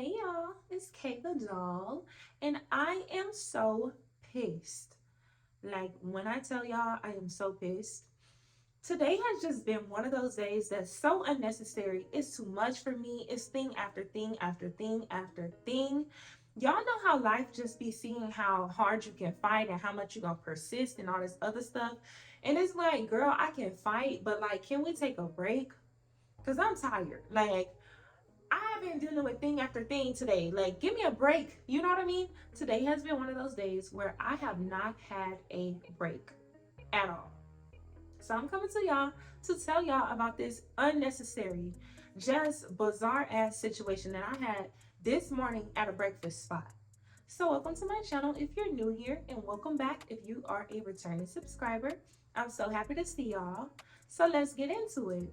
Hey y'all, it's KaetheDoll, and I am so pissed. Like, when I tell y'all I am so pissed, today has just been one of those days that's so unnecessary. It's too much for me. It's thing after thing after thing after thing. Y'all know how life just be seeing how hard you can fight and how much you gonna persist and all this other stuff. And it's like, girl, I can fight, but like, can we take a break? Because I'm tired. Like, I've been dealing with thing after thing today. Like, give me a break. You know what I mean? Today has been one of those days where I have not had a break at all. So I'm coming to y'all to tell y'all about this unnecessary, just bizarre ass situation that I had this morning at a breakfast spot. So welcome to my channel if you're new here, and welcome back if you are a returning subscriber. I'm so happy to see y'all. So let's get into it.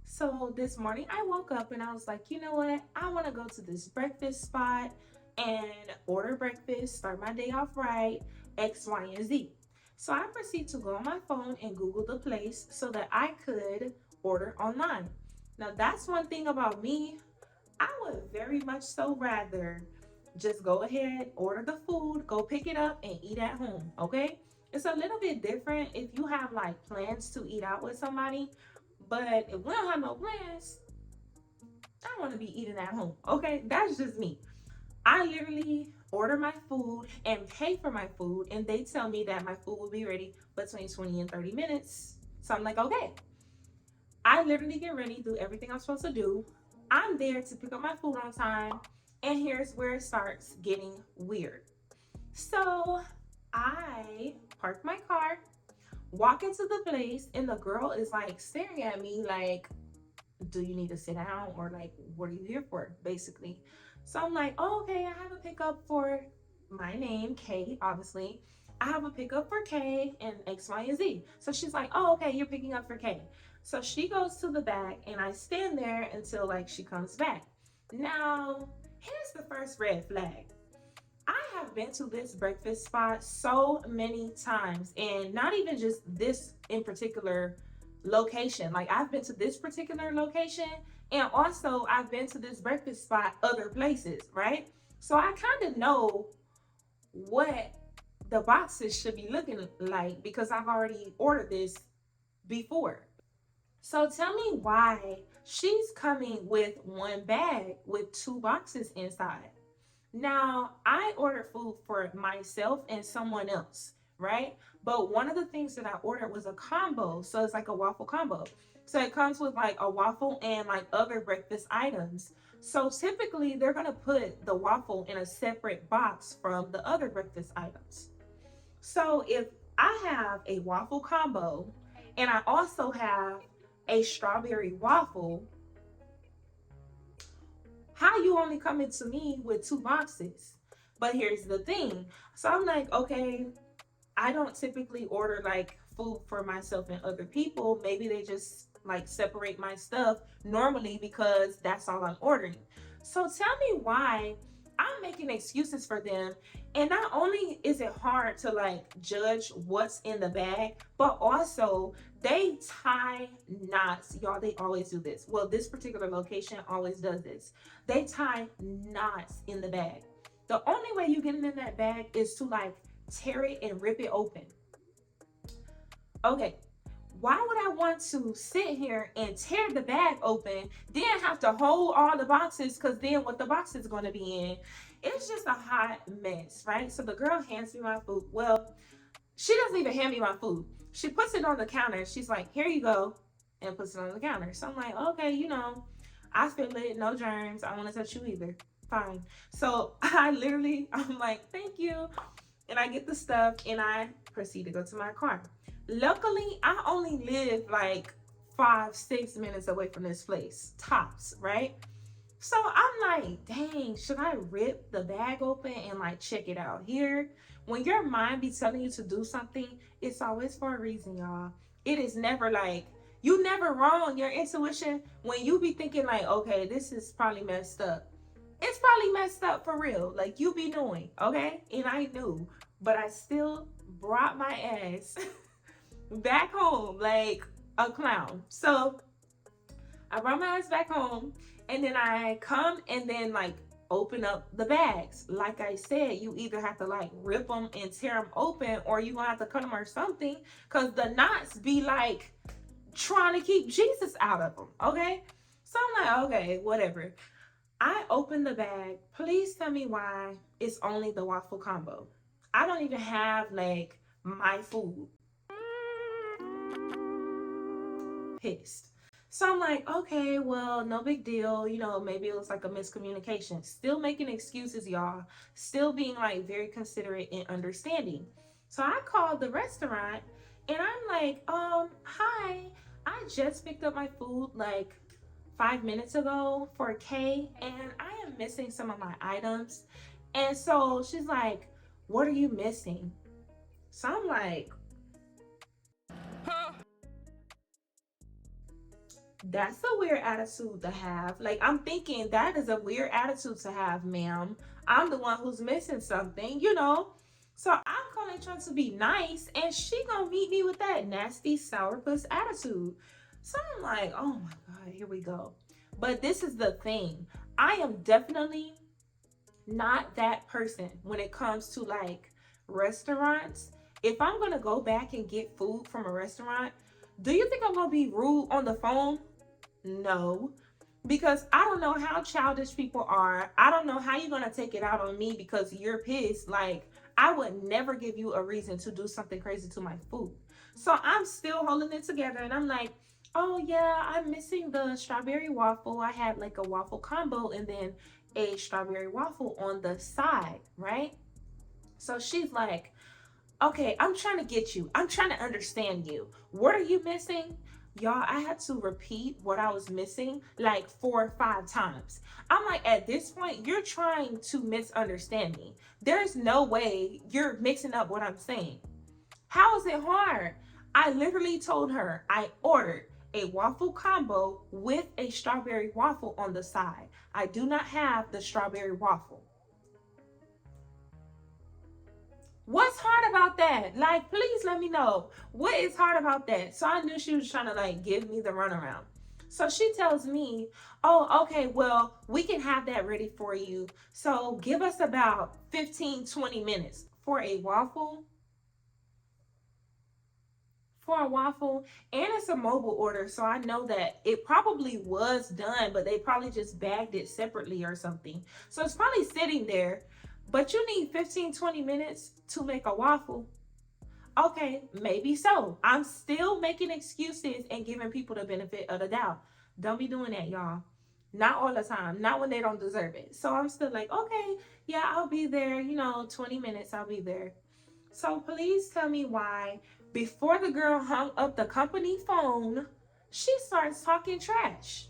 So this morning I woke up and I was like, you know what? I want to go to this breakfast spot and order breakfast, start my day off right, X, Y, and Z. So I proceed to go on my phone and Google the place so that I could order online. Now that's one thing about me. I would very much so rather just go ahead, order the food, go pick it up and eat at home, okay? It's a little bit different if you have like plans to eat out with somebody, but if we don't have no plans, I want to be eating at home. Okay, that's just me. I literally order my food and pay for my food, and they tell me that my food will be ready between 20 and 30 minutes. So I'm like, okay. I literally get ready, do everything I'm supposed to do. I'm there to pick up my food on time, and here's where it starts getting weird. So I park my car, walk into the place, and the girl is like staring at me like, do you need to sit down, or like, what are you here for, basically? So I'm like, oh, okay, I have a pickup for my name, Kay, obviously. I have a pickup for Kay and X, Y, and Z. So she's like, oh, okay, you're picking up for Kay. So she goes to the back and I stand there until like she comes back. Now, here's the first red flag. I have been to this breakfast spot so many times, and not even just this in particular location. Like, I've been to this particular location, and also I've been to this breakfast spot other places, right? So I kind of know what the boxes should be looking like because I've already ordered this before. So tell me why she's coming with one bag with two boxes inside. Now, I ordered food for myself and someone else, right? But one of the things that I ordered was a combo. So it's like a waffle combo. So it comes with like a waffle and like other breakfast items. So typically they're going to put the waffle in a separate box from the other breakfast items. So if I have a waffle combo and I also have a strawberry waffle, how you only coming to me with two boxes? But here's the thing. So I'm like, okay, I don't typically order like food for myself and other people. Maybe they just like separate my stuff normally because that's all I'm ordering. So tell me why I'm making excuses for them. And not only is it hard to like judge what's in the bag, but also they tie knots. Y'all, they always do this. Well, this particular location always does this. They tie knots in the bag. The only way you get it in that bag is to like tear it and rip it open. Okay, why would I want to sit here and tear the bag open, then have to hold all the boxes, because then what the box is going to be in? It's just a hot mess, right? So the girl hands me my food. Well, she doesn't even hand me my food. She puts it on the counter. She's like, here you go, and puts it on the counter. So I'm like, okay, I feel it, no germs. I don't want to touch you either. Fine. So I'm like, thank you. And I get the stuff and I proceed to go to my car. Luckily, I only live like 5-6 minutes away from this place, tops, right? So I'm like, dang, should I rip the bag open and like check it out here? When your mind be telling you to do something, it's always for a reason, y'all. It is never like, you never wrong. Your intuition, when you be thinking like, okay, this is probably messed up, it's probably messed up for real. Like, you be knowing, okay? And I knew, but I still brought my ass back home like a clown. So I brought my ass back home, and then I come and then like open up the bags. Like I said, you either have to like rip them and tear them open, or you gonna have to cut them or something, because the knots be like trying to keep Jesus out of them. Okay, so I'm like, okay, whatever. I open the bag. Please tell me why it's only the waffle combo. I don't even have like my food. Pissed. So I'm like, okay, well, no big deal. You know, maybe it was like a miscommunication. Still making excuses, y'all. Still being like very considerate and understanding. So I called the restaurant and I'm like, hi, I just picked up my food like 5 minutes ago for Kay, and I am missing some of my items. And so she's like, what are you missing? So I'm like, that's a weird attitude to have. Like, I'm thinking that is a weird attitude to have, ma'am. I'm the one who's missing something, you know? So I'm calling trying to be nice, and she gonna meet me with that nasty sourpuss attitude. So I'm like, oh my God, here we go. But this is the thing. I am definitely not that person when it comes to like restaurants. If I'm gonna go back and get food from a restaurant, do you think I'm gonna be rude on the phone? No, because I don't know how childish people are. I don't know how you're gonna take it out on me because you're pissed. Like, I would never give you a reason to do something crazy to my food. So I'm still holding it together and I'm like, oh yeah, I'm missing the strawberry waffle. I had like a waffle combo and then a strawberry waffle on the side, right? So she's like, okay, I'm trying to get you. I'm trying to understand you. What are you missing? Y'all, I had to repeat what I was missing like 4 or 5 times. I'm like, at this point, you're trying to misunderstand me. There's no way you're mixing up what I'm saying. How is it hard? I literally told her I ordered a waffle combo with a strawberry waffle on the side. I do not have the strawberry waffle. What's hard about that? Like, please let me know. What is hard about that? So I knew she was trying to like give me the runaround. So she tells me, oh, okay, well, we can have that ready for you. So give us about 15-20 minutes for a waffle. For a waffle, and it's a mobile order, so I know that it probably was done, but they probably just bagged it separately or something. So it's probably sitting there, but you need 15-20 minutes to make a waffle. Okay, maybe so. I'm still making excuses and giving people the benefit of the doubt. Don't be doing that, y'all. Not all the time, not when they don't deserve it. So I'm still like, okay, yeah, I'll be there, 20 minutes, I'll be there. So please tell me why, before the girl hung up the company phone, she starts talking trash.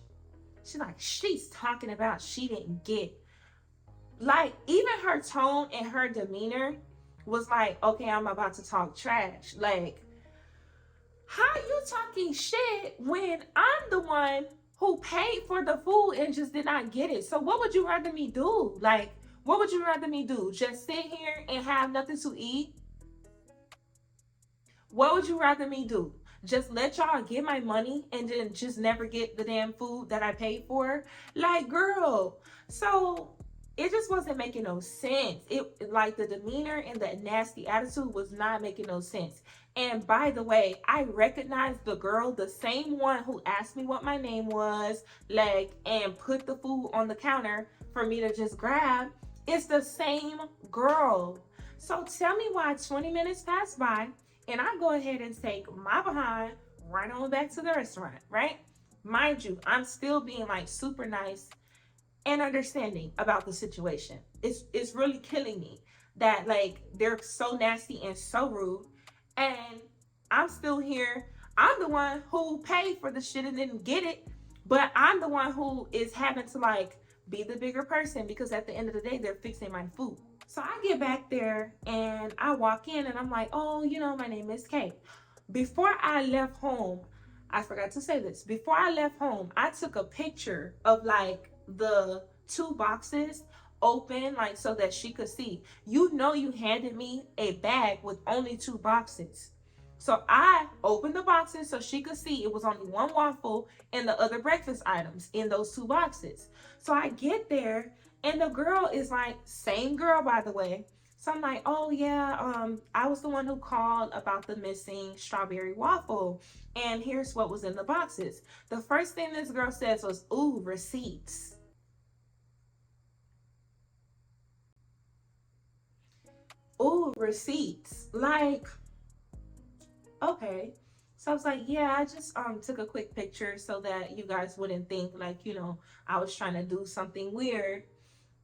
She's talking about she didn't get. Like, even her tone and her demeanor was like, okay, I'm about to talk trash. Like, how you talking shit when I'm the one who paid for the food and just did not get it? So what would you rather me do? Like, what would you rather me do? Just sit here and have nothing to eat? What would you rather me do? Just let y'all get my money and then just never get the damn food that I paid for? Like, girl. So it just wasn't making no sense. It, like, the demeanor and the nasty attitude was not making no sense. And by the way, I recognized the girl, the same one who asked me what my name was, like, and put the food on the counter for me to just grab. It's the same girl. So tell me why 20 minutes passed by and I go ahead and take my behind right on back to the restaurant, right? Mind you, I'm still being like super nice and understanding about the situation. It's really killing me that like they're so nasty and so rude, and I'm still here. I'm the one who paid for the shit and didn't get it, but I'm the one who is having to like be the bigger person because at the end of the day, they're fixing my food. So I get back there and I walk in and I'm like, oh, my name is Kay. Before I left home, I forgot to say this. Before I left home, I took a picture of like the 2 boxes open, like so that she could see. You handed me a bag with only 2 boxes. So I opened the boxes so she could see it was only 1 waffle and the other breakfast items in those 2 boxes. So I get there And the girl is like, same girl, by the way. So I'm like, oh yeah, I was the one who called about the missing strawberry waffle. And here's what was in the boxes. The first thing this girl says was, ooh, receipts. Ooh, receipts. Like, okay. So I was like, yeah, I just took a quick picture so that you guys wouldn't think like, I was trying to do something weird.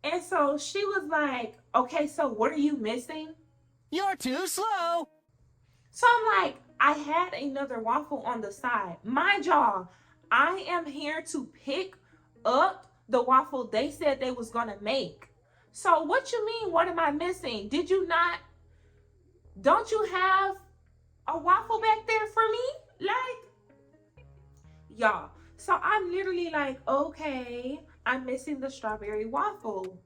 And so she was like, okay, so what are you missing? You're too slow. So I'm like, I had another waffle on the side. Mind y'all, I am here to pick up the waffle they said they was gonna make. So what you mean, what am I missing? Did you not, don't you have a waffle back there for me? Like, y'all. So I'm literally like, okay, I'm missing the strawberry waffle.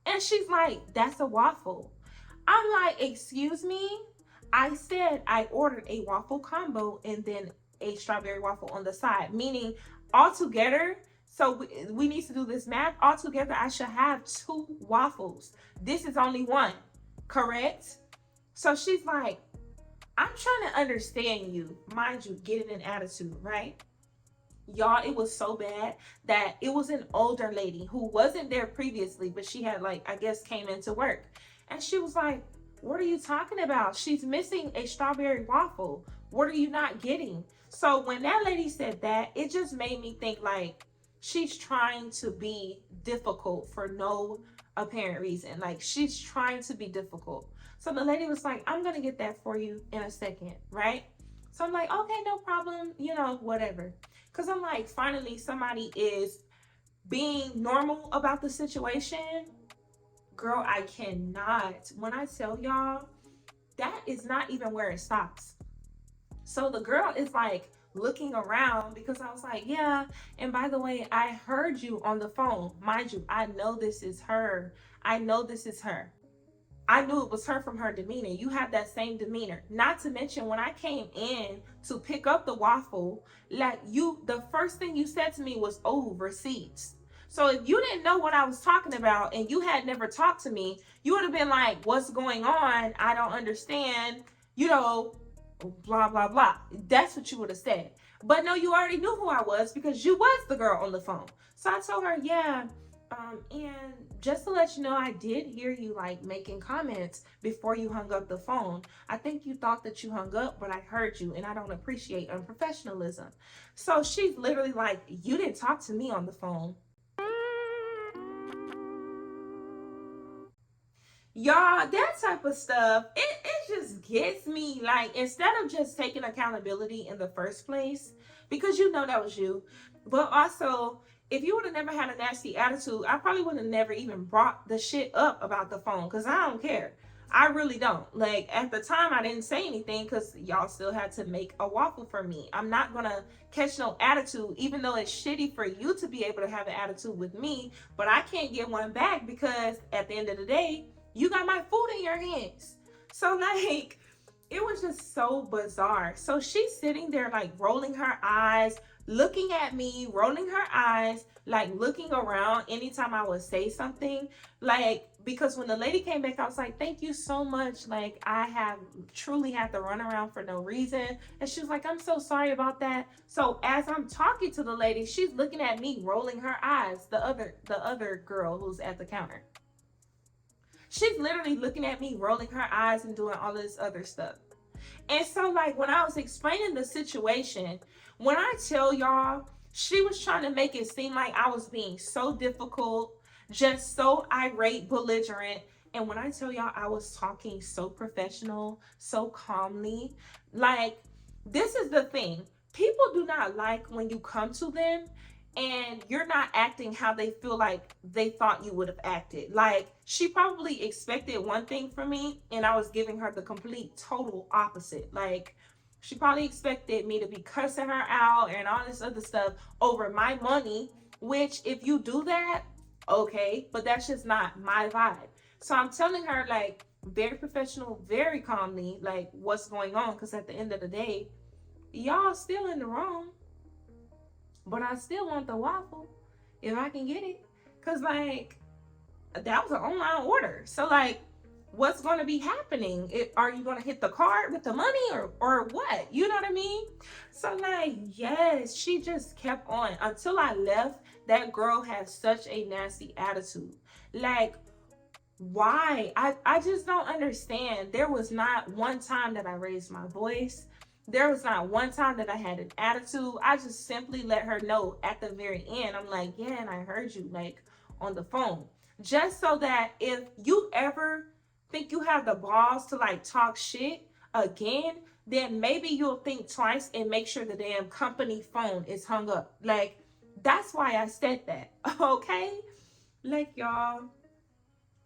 And she's like, that's a waffle. I'm like, excuse me? I said I ordered a waffle combo and then a strawberry waffle on the side, meaning altogether. So we need to do this math. Altogether, I should have two waffles. This is only one, correct? So she's like, I'm trying to understand you. Mind you, getting an attitude, right? Y'all, it was so bad that it was an older lady who wasn't there previously, but she had, like, I guess came into work, and she was like, what are you talking about? She's missing a strawberry waffle. What are you not getting? So when that lady said that, it just made me think like she's trying to be difficult for no apparent reason. Like, she's trying to be difficult. So the lady was like, I'm gonna get that for you in a second, right? So I'm like, okay, no problem, whatever. Because I'm like, finally, somebody is being normal about the situation. Girl, I cannot. When I tell y'all, that is not even where it stops. So the girl is like looking around because I was like, yeah. And by the way, I heard you on the phone. Mind you, I know this is her. I know this is her. I knew it was her from her demeanor. You have that same demeanor. Not to mention when I came in to pick up the waffle, like the first thing you said to me was, "Oh, receipts." So if you didn't know what I was talking about and you had never talked to me, you would have been like, "What's going on? I don't understand." You know, blah blah blah. That's what you would have said. But no, you already knew who I was because you was the girl on the phone. So I told her, yeah, and just to let you know, I did hear you like making comments before you hung up the phone. I think you thought that you hung up, but I heard you, and I don't appreciate unprofessionalism. So she's literally like, you didn't talk to me on the phone. Y'all, that type of stuff, it just gets me. Like, instead of just taking accountability in the first place, because you know that was you, but also, if you would have never had a nasty attitude, I probably would have never even brought the shit up about the phone, because I don't care. I really don't. Like, at the time, I didn't say anything because y'all still had to make a waffle for me. I'm not gonna catch no attitude, even though it's shitty for you to be able to have an attitude with me, but I can't get one back because at the end of the day, you got my food in your hands. So like, it was just so bizarre. So she's sitting there like rolling her eyes, looking at me, rolling her eyes, like looking around anytime I would say something. Like, because when the lady came back, I was like, thank you so much. Like, I have truly had to run around for no reason. And she was like, I'm so sorry about that. So as I'm talking to the lady, she's looking at me, rolling her eyes, the other girl who's at the counter. She's literally looking at me, rolling her eyes and doing all this other stuff. And so, like, when I was explaining the situation, when I tell y'all, she was trying to make it seem like I was being so difficult, just so irate, belligerent. And when I tell y'all, I was talking so professional, so calmly. Like, this is the thing. People do not like when you come to them and you're not acting how they feel like they thought you would have acted. Like, she probably expected one thing from me and I was giving her the complete total opposite. Like, she probably expected me to be cussing her out and all this other stuff over my money, which if you do that, okay, but that's just not my vibe. So I'm telling her, like, very professional, very calmly, like, what's going on, because at the end of the day, y'all still in the wrong, but I still want the waffle if I can get it. Cause like, that was an online order. So like, what's going to be happening? Are you going to hit the card with the money or what? You know what I mean? So like, yes, she just kept on until I left. That girl had such a nasty attitude. Like, why? I just don't understand. There was not one time that I raised my voice. There was not one time that I had an attitude. I just simply let her know at the very end. I'm like, yeah, and I heard you like on the phone. Just so that if you ever think you have the balls to like talk shit again, then maybe you'll think twice and make sure the damn company phone is hung up. Like, that's why I said that. Okay? Like, y'all,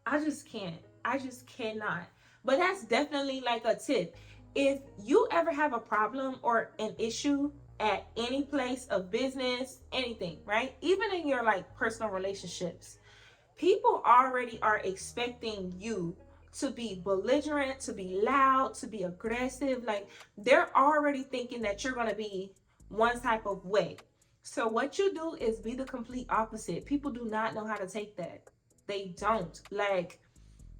I just can't. I just cannot. But that's definitely like a tip. If you ever have a problem or an issue at any place of business, anything, right? Even in your like personal relationships, people already are expecting you to be belligerent, to be loud, to be aggressive. Like, they're already thinking that you're going to be one type of way. So what you do is be the complete opposite. People do not know how to take that. They don't. Like,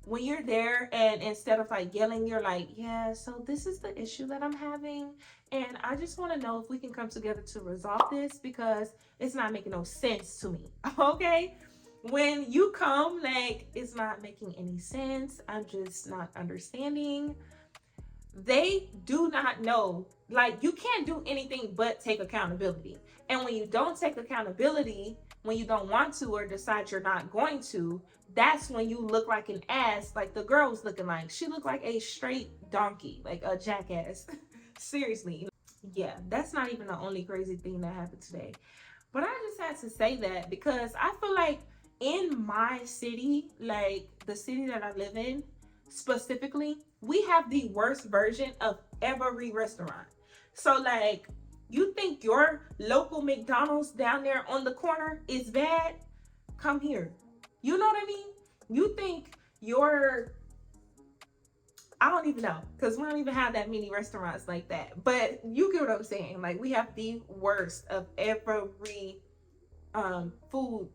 when you're there and instead of like yelling, you're like, yeah, so this is the issue that I'm having, and I just want to know if we can come together to resolve this because it's not making no sense to me. Okay? When you come like it's not making any sense, I'm just not understanding. They do not know. Like, you can't do anything but take accountability. And when you don't take accountability, when you don't want to or decide you're not going to, that's when you look like an ass, like the girl was looking like. She looked like a straight donkey, like a jackass. Seriously. Yeah, that's not even the only crazy thing that happened today. But I just had to say that because I feel like in my city, like the city that I live in specifically, we have the worst version of every restaurant. So, like, you think your local McDonald's down there on the corner is bad? Come here. You know what I mean? You think your, I don't even know because we don't even have that many restaurants like that. But you get what I'm saying. Like, we have the worst of every food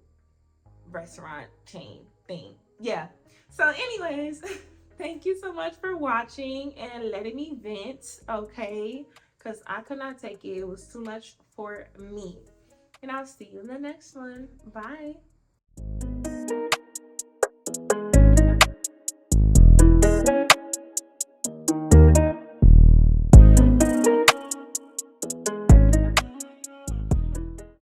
restaurant chain thing. Yeah. So anyways, thank you so much for watching and letting me vent, okay? Because I could not take it. It was too much for me. And I'll see you in the next one. Bye.